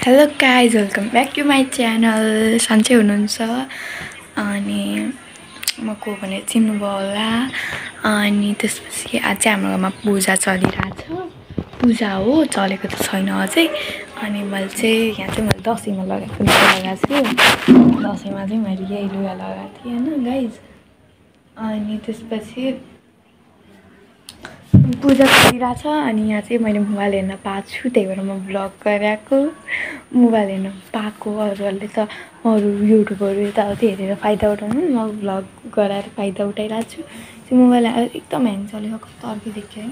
Hello guys welcome back to my channel. सन्चै हुनुहुन्छ अनि म को भने चिन्नुभयो होला। अनि त्यसपछि आज चाहिँ हाम्रो घरमा पूजा चलिरहेछ। पूजा हो, चलेको त छैन अझै। अनि मैले चाहिँ यहाँ चाहिँ मैले दसैँमा लगाएको लुगा लगाएको छु। दसैँमा चाहिँ मैले यही लुगा लगाएको थिएँ होइन गाइज। अनि त्यसपछि पूजा चलिरहेछ अनि यहाँ चाहिँ मैले मोबाइल हेर्न पाएको छु, त्यही भएर म भ्लग गरिरहेको। मोबाइल हेर्न पाएको अरूहरूले त अरू युट्युबहरू यताउति हेरेर फाइदा उठाउनु, म भ्लग गराएर फाइदा उठाइरहेको छु। त्यो मोबाइल एकदम ह्याङ चलेको कस्तो अर्कै देख्यो है।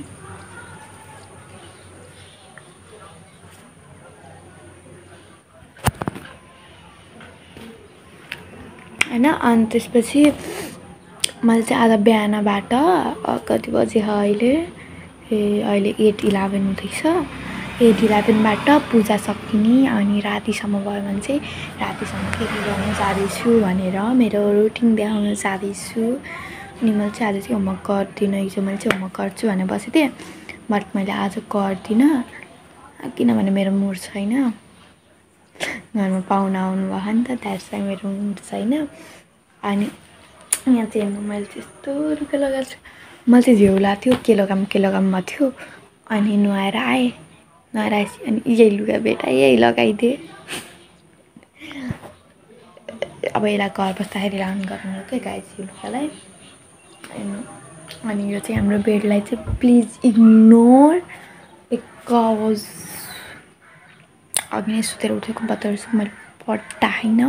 होइन अनि त्यसपछि मैले चाहिँ आज बिहानबाट कति बजी अहिले अहिले 8:11 हुँदैछ। 8:11बाट पूजा सकिने अनि रातिसम्म भयो भने चाहिँ रातिसम्म के गर्नु जाँदैछु भनेर मेरो रुटिन देखाउन जाँदैछु। अनि मैले चाहिँ आज चाहिँ होमवर्क गर्दिनँ। हिजो मैले चाहिँ होमवर्क गर्छु भनेर बसेको थिएँ, बट मैले आज गर्दिनँ किनभने मेरो मुड छैन। घरमा पाहुना आउनुभएको नि त, द्याट्स वाइ मेरो मुड छैन। अनि यहाँ चाहिँ हेर्नु मैले त्यस्तो रुखा लगाएको छु। मैले चाहिँ झ्याउ लाग्थ्यो के लगाऊँ थियो। अनि नुहाएर आएँ, नुहाएर आएपछि अनि यही लुगा भेटा यही लगाइदिएँ। अब यसलाई घर बस्दाखेरि लगाउनु गराउनु क्या गाइस यो लुगालाई। अनि यो चाहिँ हाम्रो बेडलाई चाहिँ प्लिज इग्नोर बिकज अघि नै सुतेर उठेको बताउँछु मैले पढ्दैन।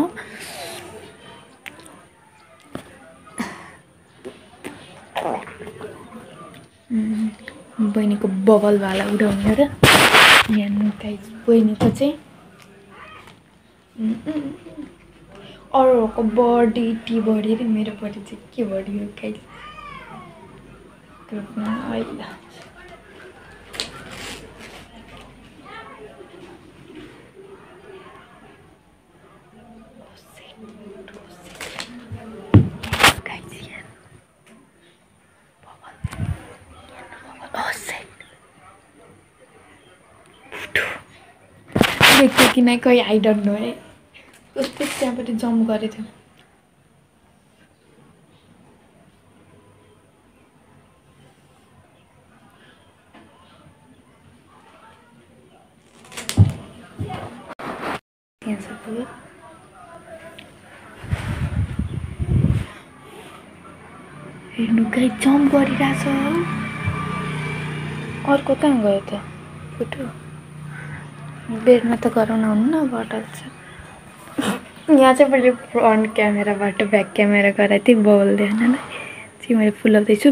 बहिनीको बबलवाला उडाउने र यहाँ गाइस बहिनीको चाहिँ अरूहरूको बर्थडे टी बर्थडे र मेरो बर्थडे चाहिँ के बर्थडे हो गाइस। अहिले देख्यो कि नै कोही आई डोन्ट नो है। कस्तो त्यहाँपट्टि जम्प गरेको थियो। त्यहाँ सब हेर्नु गाई जम्प गरिरहेछ। अर्को कहाँ गयो त फोटो? बेडमा त गराउन हुन्न बटल्छ। यहाँ चाहिँ मैले फ्रन्ट क्यामेराबाट ब्याक क्यामेरा गराएको थिएँ बबल देख्नलाई चाहिँ मैले फुलाउँदैछु।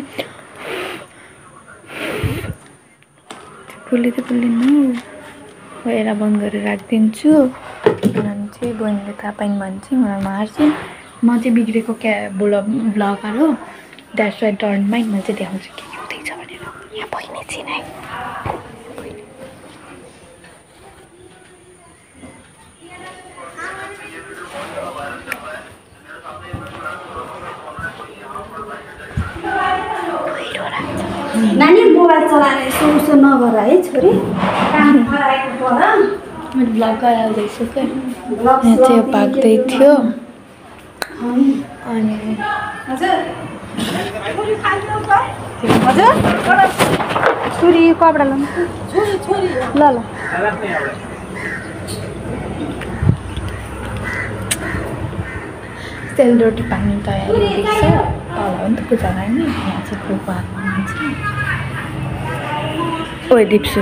फुल्लिनु यसलाई बन्द गरेर राखिदिन्छु। अनि चाहिँ बहिनीले थाहा पाइन् भने चाहिँ मलाई मार्छिन्। म चाहिँ बिग्रेको ब्लगर हो, द्याट्स वाइ डोन्ट माइन्ड। मैले चाहिँ देखाउँछु के हुँदैछ भनेर। यहाँ बहिनी छिन् है, नानी मोबाइल चलाएर यसो नगर है छोरी, काम गराएको पर। मैले भ्लग गराउँदैछु क्या। यहाँ चाहिँ भाग्दै थियो अनि हजुर छोरी कपडा लाउनु ल ल। सेलरोटी पानी तयारी हुँदैछ। तल हो नि त पूजा गर्ने, यहाँ चाहिँ फुलको हातमा हुन्छ। ओए दिप्सु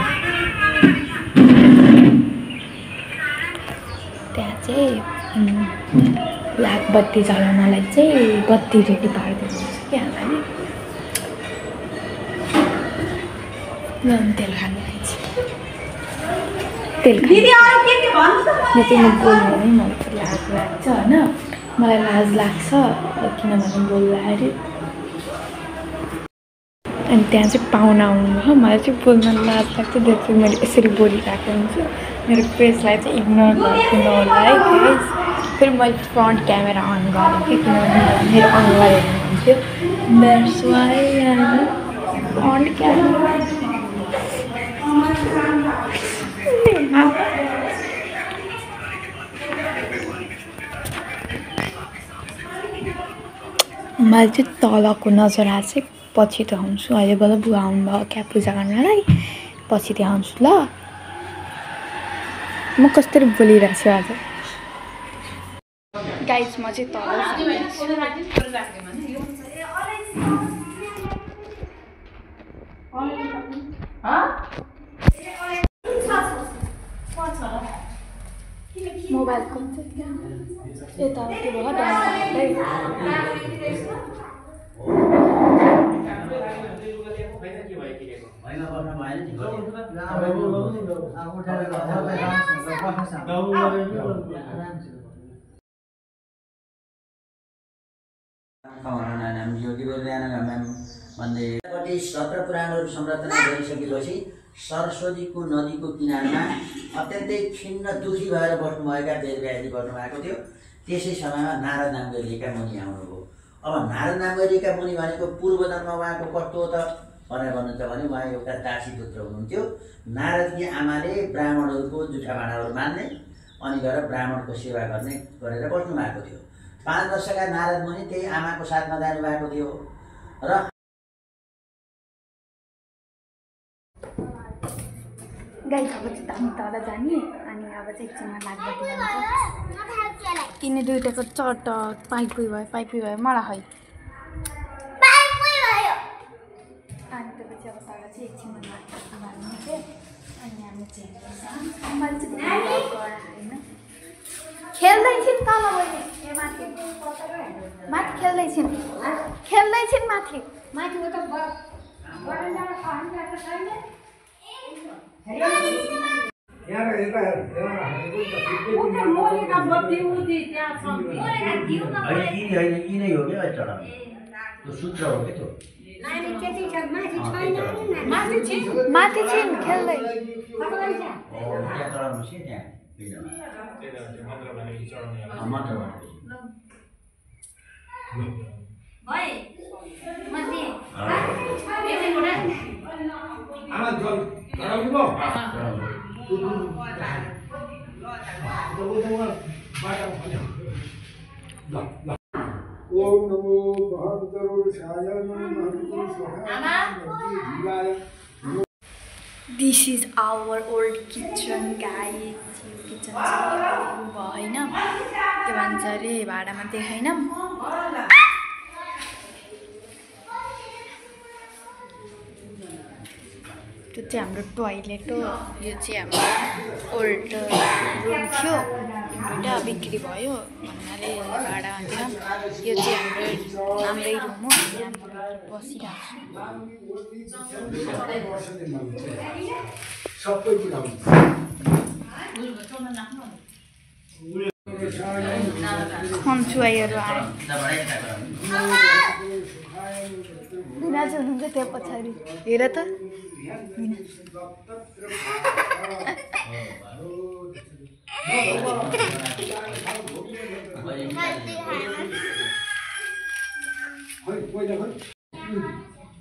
त्यहाँ चाहिँ ब्ल्याक बत्ती जलाउनलाई चाहिँ बत्ती रेडी पारिदिनु हुन्छ क्या आमाले। तेल खानु तेल यो चाहिँ म बोल्नु है मलाई लाज लाग्छ होइन, मलाई लाज लाग्छ किनभने बोल्दाखेरि। अनि त्यहाँ चाहिँ पाहुना आउनुभयो, मलाई चाहिँ बोल्न लाज लाग्छ। त्यो चाहिँ मैले यसरी बोलिरहेको हुन्छु। मेरो फेसलाई चाहिँ इग्नोर गरिदिनु होला है गाइस। फेरि मैले फ्रन्ट क्यामेरा अन गरेँ कि किनभने मेरो अनुहार हेर्नुहुन्थ्यो, द्याट्स वाइ फ्रन्ट क्यामेरा। मैले चाहिँ तलको नजरा चाहिँ पछि देखाउँछु अहिले बल्ल बुवा आउनुभयो क्या पूजा गर्नलाई पछि देखाउँछु ल म कस्तरी बोलिरहेको छु आज गाइस म चाहिँ तल मोबाइल यताउति भयो सत्र पुराणहरू संरचना गरिसकेपछि सरस्वतीको नदीको किनारमा अत्यन्तै खिन्न दुखी भएर बस्नुभएका वेदव्यासी बस्नुभएको थियो। त्यसै समयमा नारद नाम गरिएका मुनि आउनुभयो। अब नारद नाम गरिएका मुनि भनेको पूर्व जन्म उहाँको कस्तो हो त भनेर भन्नुहुन्छ भने उहाँ एउटा दासी पुत्र हुनुहुन्थ्यो। नारदकी आमाले ब्राह्मणहरूको जुठा भाँडाहरू मान्ने अनि गएर ब्राह्मणको सेवा गर्ने गरेर बस्नु भएको थियो। 5 वर्षका नारद मुनि त्यही आमाको साथमा जानुभएको थियो र गाई अब चाहिँ हामी तल जाने अनि अब चाहिँ एकछिनमा लाग्दै जान्छ किन दुइटाको चट पाइपै भयो मलाई खै अनि त्यसपछि अब तल चाहिँ एकछिनमा लाग्दै थियो अनि हामी चाहिँ होइन खेल्दैछन् तल बहिनी माथि खेल्दैछन् माथि माथि छिन् खेल्दै ओम नमो भगवते This is our old kitchen guys. Kitchen चाहिँ होइन के भन्छ अरे भाडामा देखाइन त्यो चाहिँ हाम्रो टोइलेट हो यो चाहिँ हाम्रो ओल्ड रुम थियो दुईवटा बिक्री भयो भन्नाले भाडा दिन यो चाहिँ हाम्रै रुम हो बसिरहेको खन्चुवाईहरू आयो बिनाजु हुनुहुन्छ त्यो पछाडि हेर त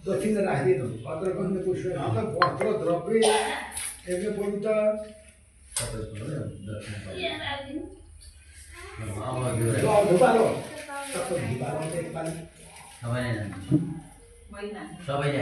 दक्षिण राखिदिनु अत्र कन्द पुष्प त वस्त्र द्रव्य एकले पनि त सबैले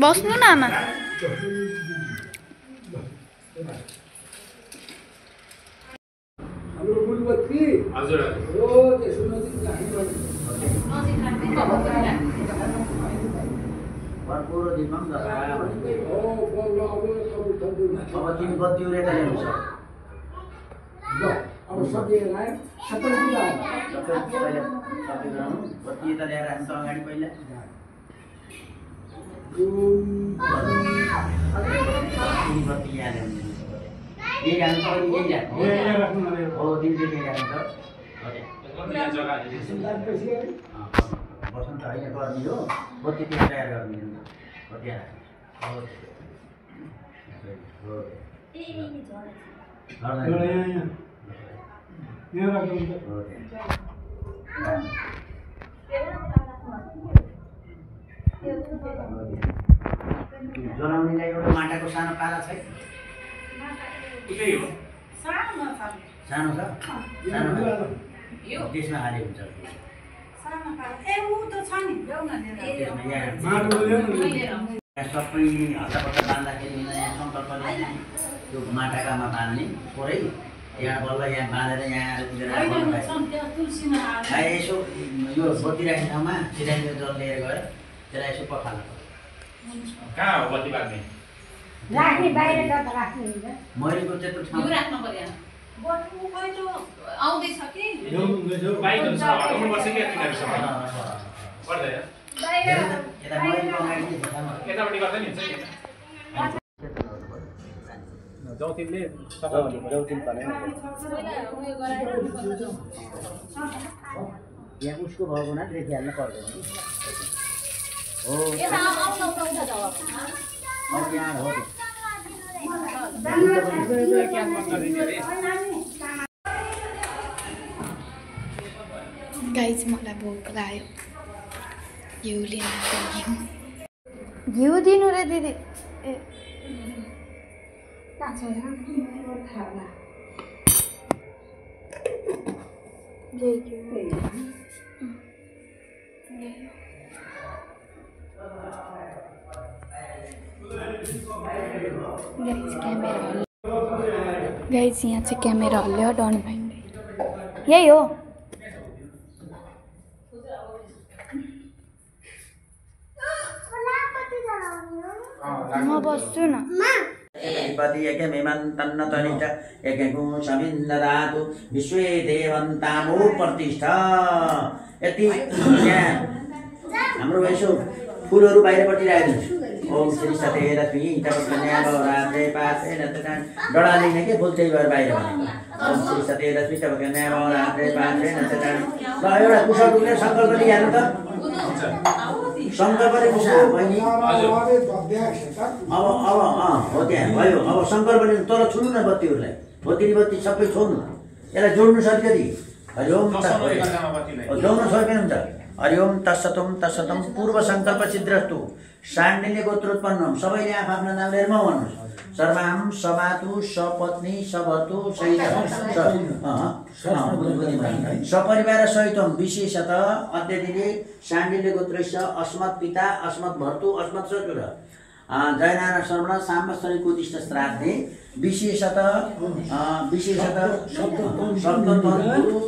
बस्नु न आमा हाम्रो मूलबत्ती हजुर हो त्यसो नजिक राख्नु भरपुरो दिनमा पनि हो बल्ल अब तिमी बत्ती उरेटा ल्याउनु छ ल अब सबै पहिला बत्ती यता ल्याएर हामी त अगाडि पहिला बत्ती यहाँ ल्याउनु यही हाल्नु यही हाल्नु हो दिनदेखि हाल्नु बसन्त होइन गर्मी हो बत्ती त्यहाँ तयार गरिदिनु हो त्यहाँ जलाउनेलाई एउटा माटाको सानो पाला छ सानो छ सानो त्यसमा हाले हुन्छ सबै हल्लापट्टा बाँध्दाखेरि यहाँ सङ्कल्पले त्यो माटाकामा बाँध्ने थोरै यहाँ बल्ल यहाँ बाँधेर यहाँ यसो यो बत्ती राख्ने ठाउँमा सिरानीको जल लिएर गएर त्यसलाई यसो पखाल्नु कहाँ हो बत्ती बाँध्ने मरेको त्यत्रो ठाउँ आउँदैछ कि यहाँ उसको भएको हुना देखिहाल्न पर्दैन हो यहाँ हो गाइज मलाई भोक लाग्यो घिउ लिन घिउ दिनु रे दिदी ए गाइज यहाँ चाहिँ क्यामेरा हल्ल्यो डन भाइले यही हो म बस्छु न विश्वे देवन्तामो प्रतिष्ठा यति हाम्रो यसो फुलहरू बाहिरपट्टि राखिदिन्छु ओम श्री सते रश्मि डडालिने के फुल त्यही भएर बाहिर भनेको ओम श्री सते रश्मि ल एउटा कुशल टुक्ने सङ्कल्प लिइहाल्नु त सङ्कल्पले कुसा बहिनी अब हो त्यहाँ भयो अब सङ्कल्पले तल छुनु न बत्तीहरूलाई बत्ती सबै छोड्नु यसलाई जोड्नु सक्यो हरिओम जोड्नु सक्यो हुन्छ हरिओम तत्सतम पूर्व सङ्कल्प सिद्धिरस्तु साण्डिल्य गोत्रोत्पन्नम सबैले आफ्नो नाम लिएर म भन्नुहोस् सर्वाम समातु सपत्नी सभर्तु सपरिवार सहितम विशेषत अद्यदिने साण्डिल्य गोत्रस्य अस्मत् पिता अस्मत् भर्तु अस्मत् ससुर जयनारायण श्रवण साम्बस्तरी उद्दिष्ट श्राद्धे विशेषत सप्ततन्तु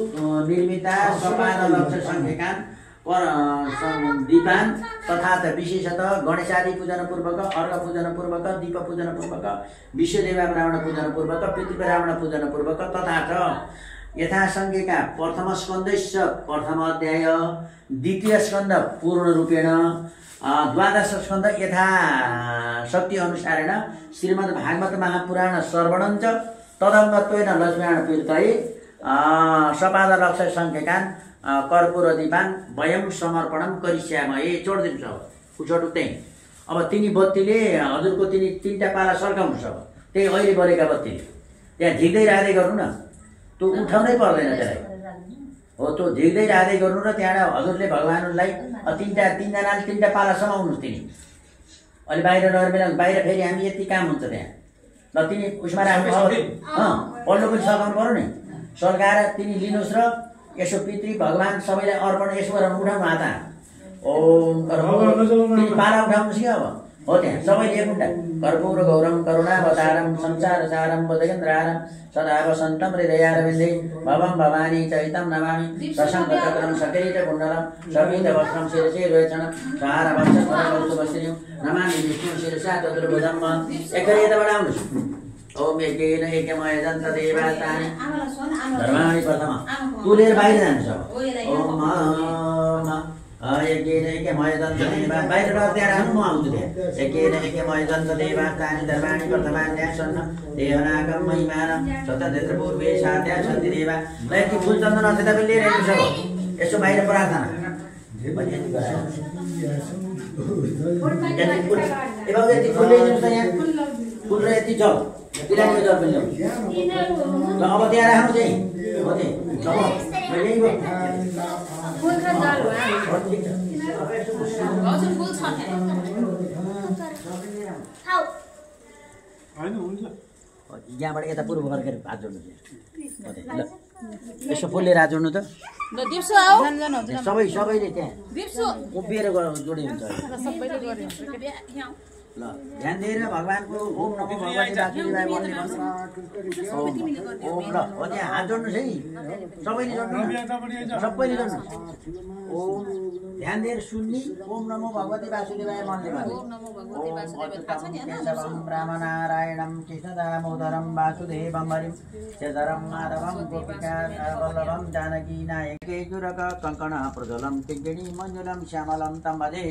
निर्मिता सपाद लक्ष्य संख्यकान दीपान तथा विशेषत गणेशादि पूजन पूर्वक अर्घ पूजन पूर्वक दीप पूजन पूर्वक विश्वदेवा ब्राह्मण पूजन पूर्वक पृथ्वी ब्राह्मण पूजन पूर्वक तथा यथासङ्ख्यका प्रथम स्कन्धस्य प्रथम अध्याय द्वितीय स्कन्ध पूर्ण रूपेण द्वादश स्कन्ध यथाशक्ति अनुसारेण श्रीमद् भागवत महापुराण श्रवणञ्च तदङ्गत्वेन लक्ष्म्याण तीर्थै सपाद लक्ष्य सङ्ख्यकान कर्पूर दीपान वयम समर्पणम करिष्यामहे जोडिदिन्छ अब कुचोटु त्यही अब तिनी बत्तीले हजुरको तिनवटा पाला सर्काउनुहोस् अब त्यही अहिले बलेका बत्तीले त्यहाँ झिक्दै राख्दै गर्नु न त्यो उठाउनै पर्दैन त्यसलाई हो त्यो झिक्दै राख्दै गर्नु र त्यहाँबाट हजुरले भगवानलाई तिनजनाले तिनवटा पाला समाउनुहोस् तिनी अहिले बाहिर रहेर बेला बाहिर फेरि हामी यति काम हुन्छ त्यहाँ ल तिनी उसमा राख्नु पल्लो पनि सघाउनु पर्यो नि सर्काएर तिनी लिनुहोस् र यसो पितृ भगवान सबैलाई अर्पण यसो गरेर उठाउनु हात ओम तिनी पाला उठाउनुहोस् कि अब हो त्यहाँ सबैले एक उठा कर्पूर गौरम करुणावतारम संसारसारम बोधकेन्द्रारम सदा वसन्तं हृदयारविन्दे भवं भवानी चैतं नमामि सशङ्खचक्रं सकिरीट कुण्डलं सपीतवस्त्रं शिरसि रोचनं सारवक्षस्थलकौस्तुभश्रियं नमामि विष्णुं शिरसा चतुर्भुजं एकरी यता बढाउनुहोस् ओम एकेन एकमय दन्तदेवतानि धर्माणि प्रथम तुलेर बाहिर जानुहोस् अब ओम यज्ञेनैक्यमय दन्तदेवा बाहिर त्यहाँ राख्नु म आउँछु त्यहाँ यज्ञेनैक्यमय दन्तदेवा तानि धर्माणि वर्तमान्यासन्न देवनागम महिमान स्वतन्त्र पूर्वे साध्या सन्ति देवा ल यति फुल चन्दन अझै तपाईँ लिएर आउनु सक्यो यसो बाहिर प्रार्थना यति फुल ल्याइदिनुहोस् त यहाँ फुल र यति जल बिरामीको जल पनि ल्याउनु ल अब त्यहाँ राख्नु चाहिँ हो त्यही यहाँबाट यता पूर्व फर्केर हात जोड्नु ल यसो फुल लिएर हात जोड्नु त सबैले त्यहाँ उभिएर जोडी हुन्छ ल ध्यान दिएर भगवानको ओम नमो भगवती वासुदेवाय भन्ने भन्नु ओम ल हो त्यहाँ हात जोड्नुहोस् है सबैले जोड्नु सबैले जोड्नु ओम ध्यान दिएर सुन्ने ओम नमो भगवती वासुदेवाय मनले भन्नु केशवं रामनारायणं कृष्णदामोदरं वासुदेवं हरिं श्रीधरं माधवं गोपिकावल्लभं जानकी नायके गुरक कङ्कण प्रज्वलं किङ्किणी मञ्जुलं श्यामलं तं भजे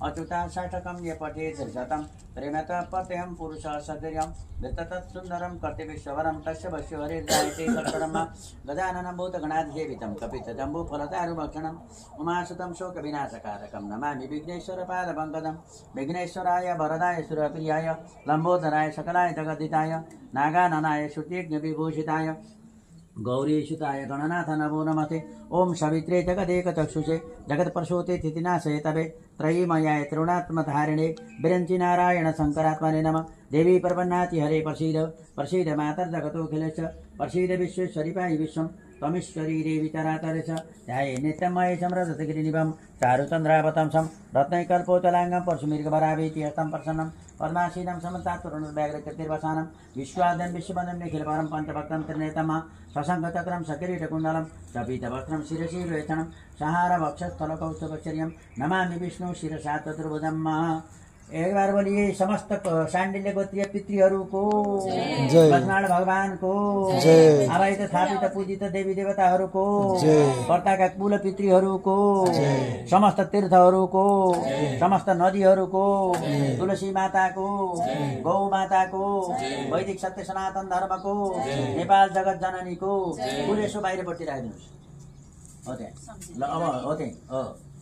अच्युता साष्टकं ये पठेत् शतं प्रेमत पत्यं पुरुष सदर्यं विततत् सुन्दरं कर्तव्यश्वरं तस्य वश्य हरिर्जायते कर्कटं गजाननं भूतगणाधिसेवितं कपितजम्बूफलचारुभक्षणम् उमासुतं शोकविनाशकारकं नमामि विघ्नेश्वरपादपङ्कजं विघ्नेश्वराय वरदाय सुरप्रियाय लम्बोदराय सकलाय जगद्दिताय नागाननाय श्रुतिज्ञविभूषिताय गौरीसुताय गणनाथ नमो नमस्ते ओम सवित्रे जगदेकचक्षुषे जगत्प्रसूते स्थितिनाशये तवे त्रयीमयाय त्रिगुणात्मधारिणे विरञ्चि नारायण शङ्करात्मने नमः देवी प्रपन्नाति हरे प्रसीद मातर्जगतोऽखिलश्च प्रसीद विश्वेश्वरि पाहि विश्वं त्वमीश्वरी देवी चराचरश ध्याये नित्यमये समरसगिरिनिभं चारुचन्द्रावतंसं रत्नैकल्पोतलाङ्गं परशुमृगभरावेति हस्तं प्रसन्नं पद्मासीनं समन्तात्तरुणव्याघ्रकृतिर्वसानं विश्वाद्यं विश्ववन्दं निखिलपरं पञ्चभक्तं त्रिनेतमः सशङ्खचक्रं सकिरीटकुण्डलं सपीतवस्त्रं शिरसि वेक्षणं सहारवक्षस्थलकौस्तुभश्चर्यं नमामि विष्णु शिरसा चतुर्भुजं एक बार बोलिए समस्त शाण्डिल्य गोत्रीय पितृहरूको बजनाड भगवानको आवाहित स्थापित पूजित देवी देवताहरूको कर्ताका कुल पितृहरूको समस्त तीर्थहरूको समस्त नदीहरूको तुलसी माताको गौ माताको वैदिक सत्य सनातन धर्मको नेपाल जगत जननीको कुलेसो बाहिरपट्टि राखिदिनुहोस् हो त्यहाँ ल अब हो त्यही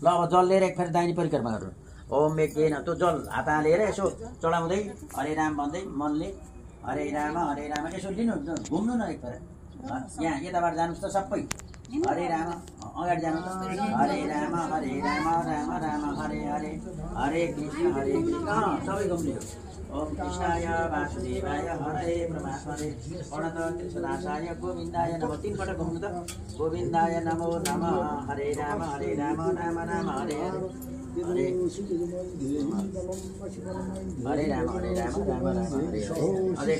ल अब जल लिएर एक फेरि दाहिने परिक्रमा गर्नु ओम यज्ञेन त्यो जल हात हालेर यसो चढाउँदै हरे राम भन्दै मनले हरे राम यसो लिनु घुम्नु न एकखेर यहाँ यताबाट जानुहोस् त सबै हरे राम अगाडि जानु हरे राम राम राम हरे हरे हरे कृष्ण सबै घुम्ने ओम कृष्णाय वासुदेवाय हरे परमात्मने प्रणत कृष्णदासाय गोविन्दाय नमः तीन पटक घुम्नु त गोविन्दाय नमो नमः हरे राम राम राम हरे हरे हरे राम राम राम हरे हरे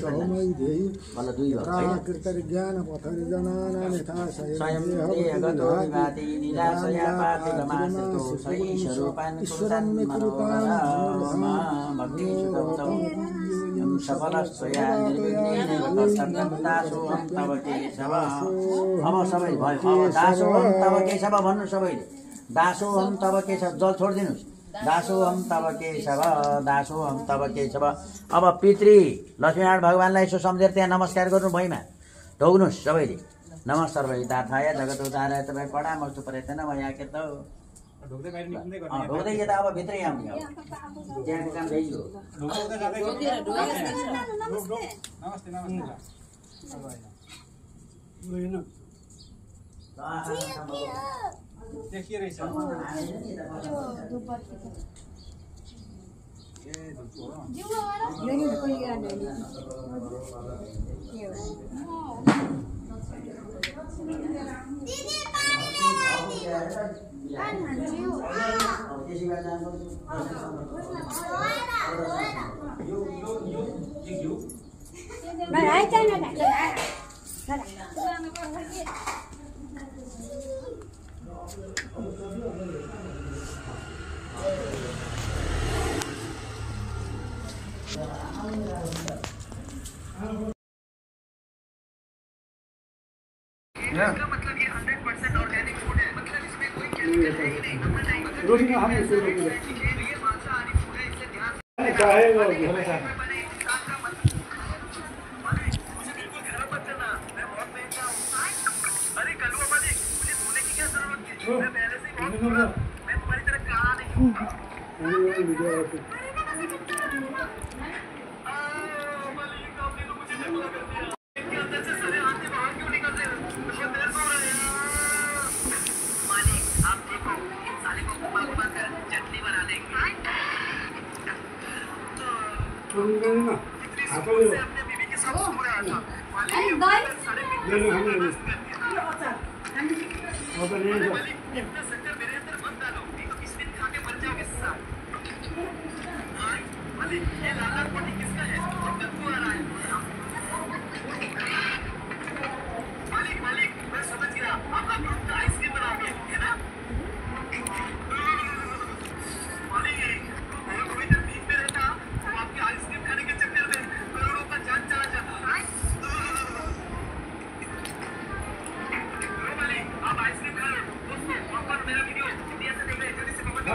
भल दुई स्वयं विभाति निराशया पातिलमासतो स्वैश्वरूपान् सफलस्वया निर्विघ्नेन दासोऽहं तव केशव अब सबै भयो दासोऽहं तव केशव भन्नु सबैले दासोऽहं तव केशव जल छोडिदिनुहोस् दासोऽहं तव केशव अब पितृ लक्ष्मीनारायण भगवानलाई यसो सम्झेर त्यहाँ नमस्कार गर्नु भैमा ढोग्नुहोस् सबैले नमः सर्वहितार्थाय जगतोद्धाराय तपाईँ पढामस्तु प्रयत्न मया के त ढोग्दै यता अब भित्रै आउने अब त्यहाँको काम भइगयो देखिए रही सर इसका मतलब ये 100% ऑर्गेनिक फूड है, मतलब इसमें कोई केमिकल है ही नहीं। रोटी नखाने जस्तो रोटी चाहेको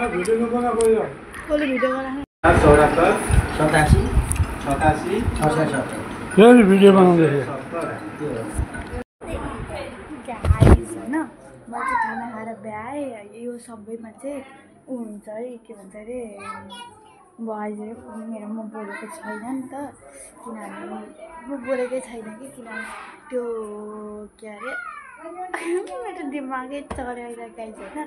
भिडियो बना गयो कसले भिडियो बनाए 74 87 87 68 फेरि भिडियो बनाउँदै गाइस होइन मैले चाहिँ खाना खाएर भ्याएँ यो सबैमा चाहिँ ऊ हुन्छ है के भन्छ अरे भएछ मेरो म बोलेको छैन नि त किनभने म बोलेकै छैन कि किनभने त्यो के अरे मेरो दिमागै चढाइरहेको गाइस होइन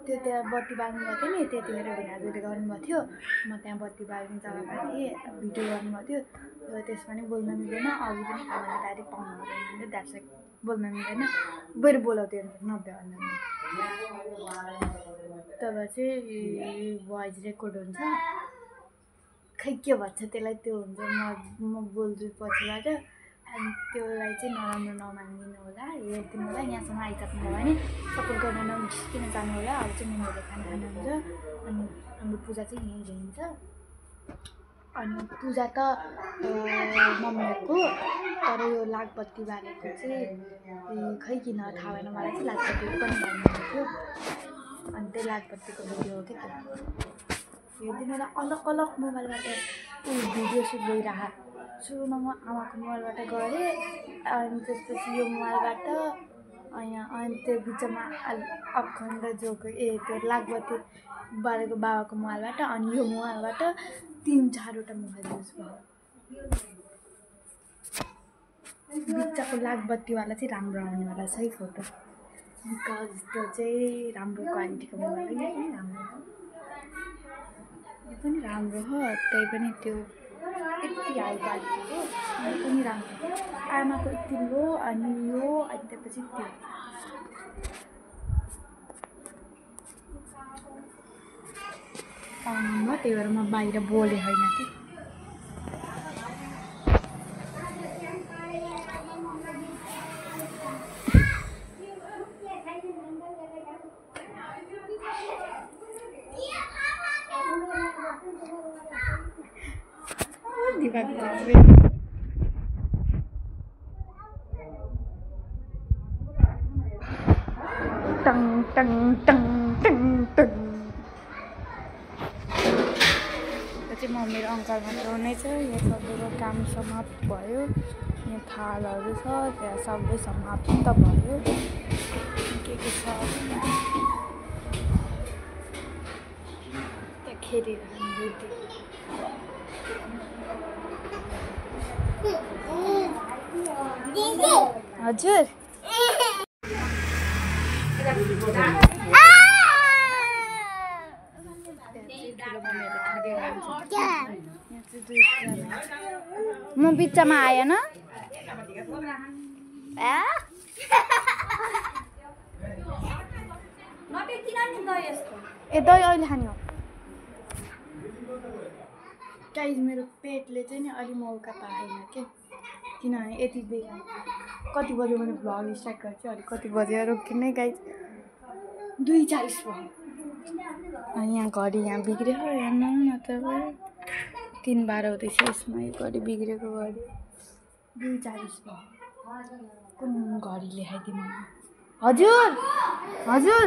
त्यो त्यहाँ बत्ती बाल्नुभएको थियो नि त्यतिखेर भिनाजुले गर्नुभएको थियो म त्यहाँ बत्ती बाल्ने जग्गामा थिएँ भिडियो गर्नुभएको थियो र त्यसमा नि बोल्न मिलेन अघि पनि खाना डाइरेक्ट पाउनु हुँदैन द्याट्स लाइक बोल्न मिल्दैन बरु बोलाउँथ्यो नभ्याउँदैन तब चाहिँ भोइस रेकर्ड हुन्छ खै के भन्छ त्यसलाई त्यो हुन्छ म बोल्छु पछिबाट अनि त्यसलाई चाहिँ नराम्रो नमानिदिनु होला हेरिदिनु होला यहाँसम्म आइसक्नु भयो भने सपोर्ट गर्न नबिर्सिकन जानु होला अब चाहिँ उनीहरूले खाना खानुहुन्छ अनि हाम्रो पूजा चाहिँ यहीँ रहन्छ अनि पूजा त मम्मीहरूको तर यो लागबत्ती बालेको चाहिँ खै किन थाहा भएन मलाई चाहिँ लागबत्ती पनि भन्नुभएको थियो अनि त्यही लागबत्तीको भिडियो हो क्या यो दिनलाई अलग अलग मोबाइलबाट भिडियो सुट भइरह सुरुमा म आमाको मोबाइलबाट गरेँ अनि त्यसपछि यो मोबाइलबाट अनि त्यो बिचमा अखण्ड जोको त्यो लागबत्ती बालेको बाबाको मोबाइलबाट अनि यो मोबाइलबाट 3-4वटा मोबाइल युज भयो बिचको लागबत्तीवाला चाहिँ राम्रो आउनेवाला छ है फोटो बिकज त्यो चाहिँ राम्रो क्वालिटीको मोबाइल पनि राम्रो यो पनि राम्रो हो त्यही पनि त्यो यति हाई क्वालिटीको यो पनि राम्रो आमाको यति लो अनि यो अनि त्यसपछि त्यो त्यही भएर म बाहिर बोलेँ होइन कि tongue tongue tongue tongue tongue चाहिँ म मेरो अङ्कल मात्र हुनेछ यहाँ सबैको काम समाप्त भयो यहाँ थालहरू छ त्यहाँ सबै समाप्त भयो के छ त्यहाँ खेलिरहनु हजुर म बिचमा आएन ए दही अहिले खाने हो गाइस मेरो पेटले चाहिँ नि अलि मौका पाएन के किनभने यति बेला कति बज्यो मैले भ्लग स्टार्ट गर्छु अलि कति बज्यो रोकिने गाइस 2:40 भयो अनि यहाँ घडी यहाँ बिग्रियो हेर्नु न तपाईँ 3:12 हुँदैछ यसमा यो घडी बिग्रेको घडी 2:40 भयो कुन घडी लेखाइदिनु हजुर हजुर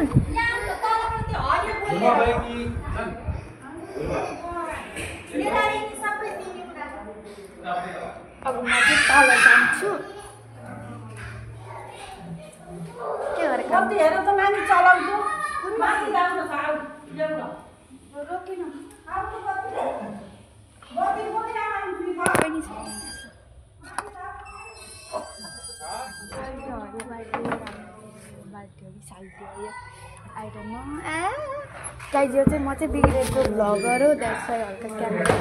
अब म चाहिँ तल जान्छु के गरेको कति हेर त नानी चलाउँछु कुन माथि राम्रो छ आउ ल्याउ न रोकिन आउनु कति बत्ती बत्ती आउनु पनि छ गाइज यो चाहिँ म चाहिँ बिग्रेको भ्लगर हो द्याट्स वाइ हल्का क्यामेरा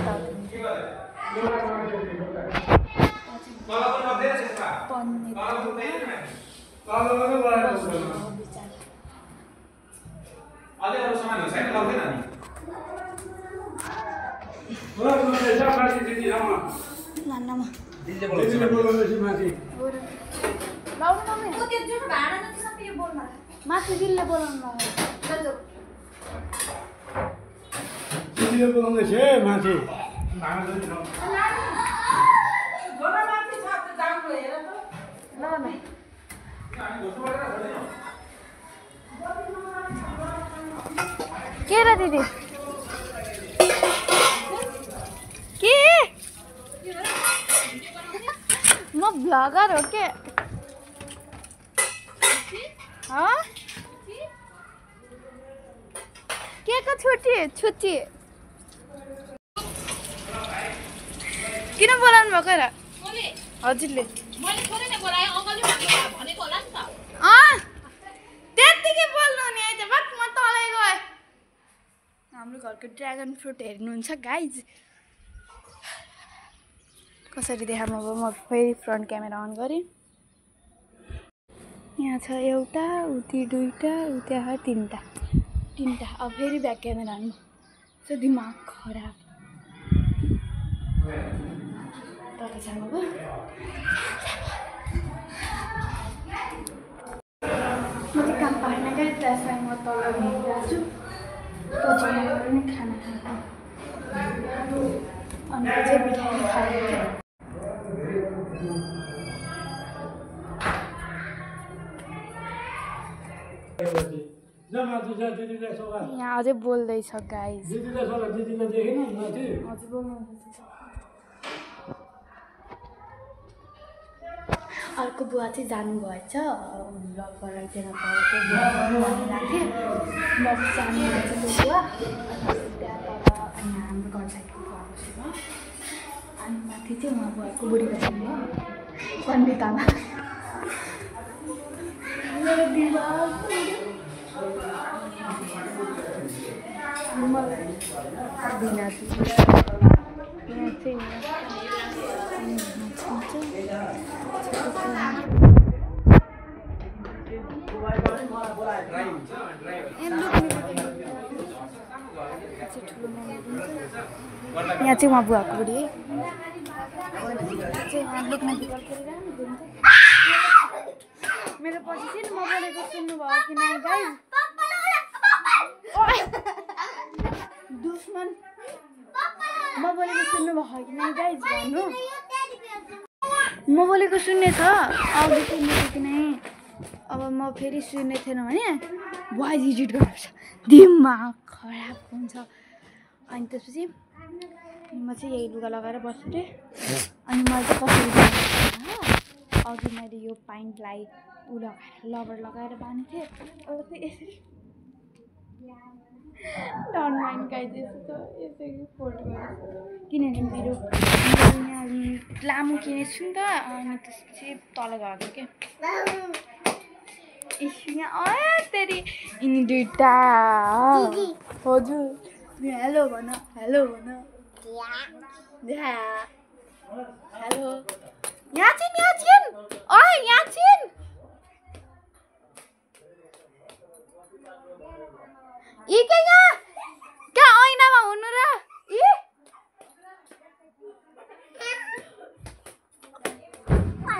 माथि दिलले बोलाउनु बोलाउँदैछ माथि के र दिदी के म भ्लगर हो के के को छुट्टी छुट्टी किन बोलाउनु भएको र हजुरले त्यतिकै बोल्नु नि आइज बात म तलै गएँ हाम्रो घरको ड्रागन फ्रुट हेर्नुहुन्छ गाइज कसरी देखाउँ अब म फेरि फ्रन्ट क्यामेरा अन गरेँ यहाँ छ एउटा उति दुईटा उता तिनवटा अब फेरि ब्याक क्यामेरा अन सो दिमाग खराब तल जानुभयो म चाहिँ काम पाएन क्या त्यसलाई म तल जान्छु पछि नै खाना खाएको अनि चाहिँ मिठाई खाएको यहाँ अझै बोल्दैछ गाइज हजुर बोल्नुहुँदैछ अर्को बुवा चाहिँ जानुभएछ लगभग त्यहाँ राखेँ म जानुभएछ त्यो बुवा त्यहाँ तल अनि हाम्रो घर साइडको बुवाको सेवा अनि माथि चाहिँ उहाँ बुवाको बुढीको सेवा पण्डित आमा मेरो दिमाग मलाई बिना यहाँ चाहिँ उहाँ बुवाको बुढी है मेरो पछि चाहिँ म बोलेको सुन्नुभयो कि नै गाइज दुश्मन म बोलेको सुन्नुभयो कि नै गाइज भन्नु म बोलेको सुन्ने छ अघि सुन्ने कि नै अब म फेरि सुन्ने थिएन भने भोइस एडिट गर्नुपर्छ दिमाग खराब हुन्छ अनि त्यसपछि म चाहिँ यही लुगा लगाएर बस्छु रे अनि मैले चाहिँ कसरी अघि मैले यो पाइन्टलाई ऊ लगाएर लबर लगाएर बाँधेको थिएँ अब चाहिँ यसरी डन्ट माइन्ड गाइज यसरी फोल्ड गरेँ किनभने मेरो यहाँ लामो किनेको छु नि त अनि त्यसपछि तल गएको क्या यहाँ तेरि यिनी दुइटा हजुर हेलो भन हेलो भन हेलो यहाँ छिन् यहाँ छिन् यी के कहाँ ऐनामा हुनु र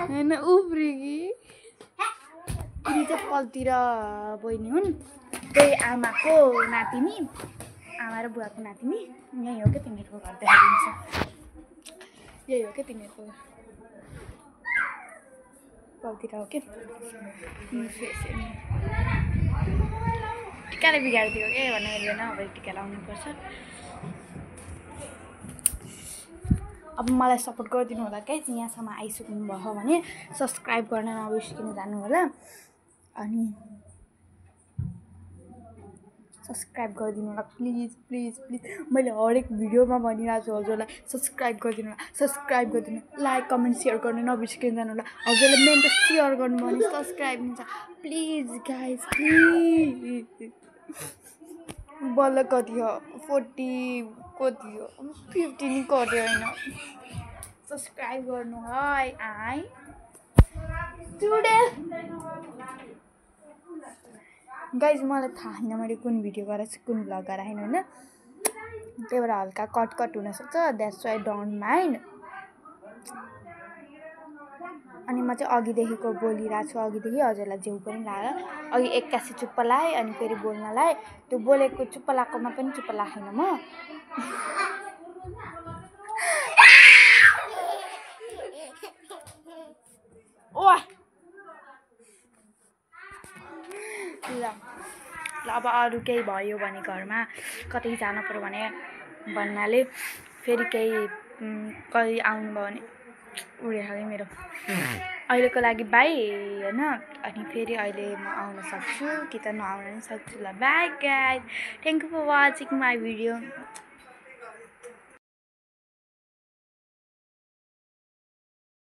होइन उफ्रिगी यिनी चाहिँ पल्तिर बहिनी हुन् त्यही आमाको नातिनी आमा र बुवाको नातिनी यही हो क्या तिनीहरूको घर देखाइदिन्छ यही हो क्या तिनीहरूको पाउतिर हो कि टिकाले बिगारिदियो ए भन्नु मिल्दैन अब टिका लाउनुपर्छ अब मलाई सपोर्ट गरिदिनु होला गाइज यहाँसम्म आइसक्नु भयो भने सब्सक्राइब गर्न नबिर्सिकन जानु होला अनि सब्सक्राइब गरिदिनु होला प्लिज प्लिज प्लिज मैले हरेक भिडियोमा भनिरहेको छु हजुरलाई सब्सक्राइब गरिदिनु होला सब्सक्राइब गरिदिनु लाइक कमेन्ट सेयर गर्न नबिर्सिकन जानु होला हजुरले मेन त सेयर गर्नु भने सब्सक्राइब हुन्छ प्लिज गाइज प्लिज बल्ल कति हो 40 कति हो 15 कट्यो होइन सब्सक्राइब गर्नु है आई टुडे गाइज मलाई थाहा छैन मैले कुन भिडियो गराएको छु कुन भ्लग गराएन होइन त्यही भएर हल्का कट हुनसक्छ द्याट्स वाइ डोन्ट माइन्ड अनि म चाहिँ अघिदेखिको बोलिरहेको छु अघिदेखि हजुरलाई जेउ पनि लाग्यो अघि एक्कासी चुप्प लाएँ अनि फेरि बोल्न लाएँ त्यो बोलेको चुप्प लागेकोमा पनि चुप्प लागेन म ल अब अरू केही भयो भने घरमा कतै जानु पर्यो भने भन्नाले फेरि केही कहीँ आउनुभयो भने उडे खालि मेरो अहिलेको लागि बाई होइन अनि फेरि अहिले म आउन सक्छु कि त नआउन पनि सक्छु ल bye guys thank you for watching my video